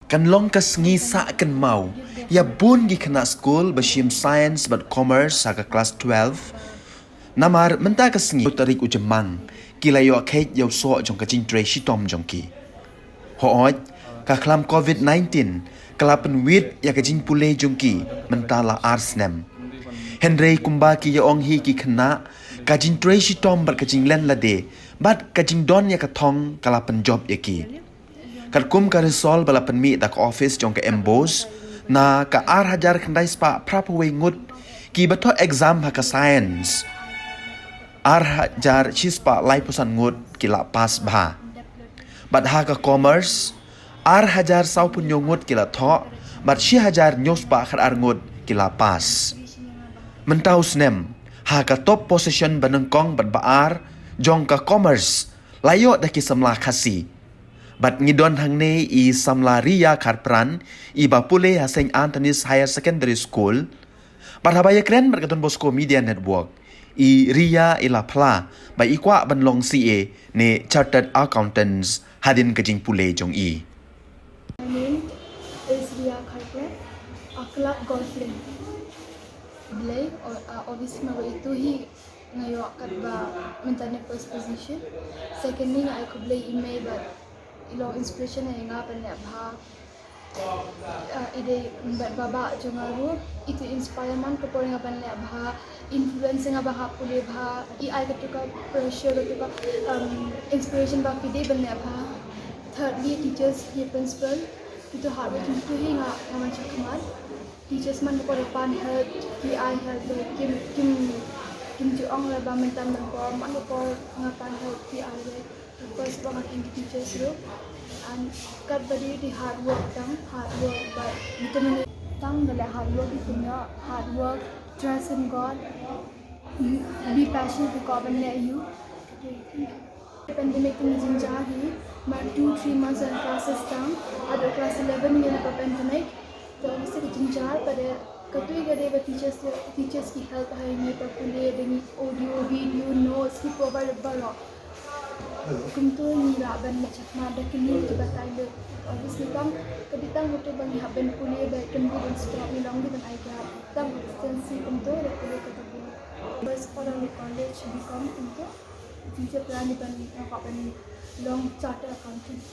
Kan long kas ngisa kan mau. Ya bun gi kena school bashim science but commerce saga class 12. Namar menta kas ngi tarik ujemang. Kila yo kait yo so jong ka jing tre shitom jong ki. Hooj ka klam COVID-19 kalapan wit ya ka jing pule jong ki menta la arsnem. Henry kumbaki ya ong hi ki kena ka jing tre shitom bar ka jing len la de. Bat ka jing don ya ka thong kalapan job ya ki. Kat kum ka resol balapan mi dak office jong ka embos na ka hajar khandai spa prapawe ngut ki bato exam ha ka science hajar chispa lai pusan ngut ki la pas bha bat ha ka commerce hajar sau pun ngut ki la tho bat shi hajar nyospa khar ngut ki la pas mentau snem ha ka top position banengkong bat baar jong ka commerce layo dak ki samla khasi Bat ngidon hang ne I samla Ria Karpran I bapule ha St. Anthony's Higher Secondary School. Bat habaya kren berkatun Bosco Media Network. I Ria ila pla ba ikwa banlong CA ne Chartered Accountants hadin kajing pule jong I. My name is Ria Karpran. Aklak golfing. Blay obviously mago itu hi ngayo kat ba mentane first position. Secondly I could play email but ilo inspiration ay nga panle bha ide bat baba jongaru itu inspire man ko por nga panle bha influence nga bha pule bha I got to pressure to inspiration ba pide banle bha thirdly teachers ye principal itu hard work itu hi nga man chakman teachers man ko pan help I help kim ju ong la ba mentam dan ko man ko nga pan help I first banget yang teachers you and kat badi di hard work but determination tang the hard work punya hard work trust in God be passionate to God and let you pandemic ni jinjari my 2-3 months and classes down ada class 11 ni na pandemic तो इससे jinjar pada katui gade ba teachers ki help hai ni papule dengan audio video notes ki provide balo kumtu ni raban macam mana kini kita tahu obviously kam kaditang hote bang haben pule ba confidence stop ni long dengan idea tam consistency kumtu ada pule kata bas orang di college become kumtu teacher plan ni ban apa ni long charter accountant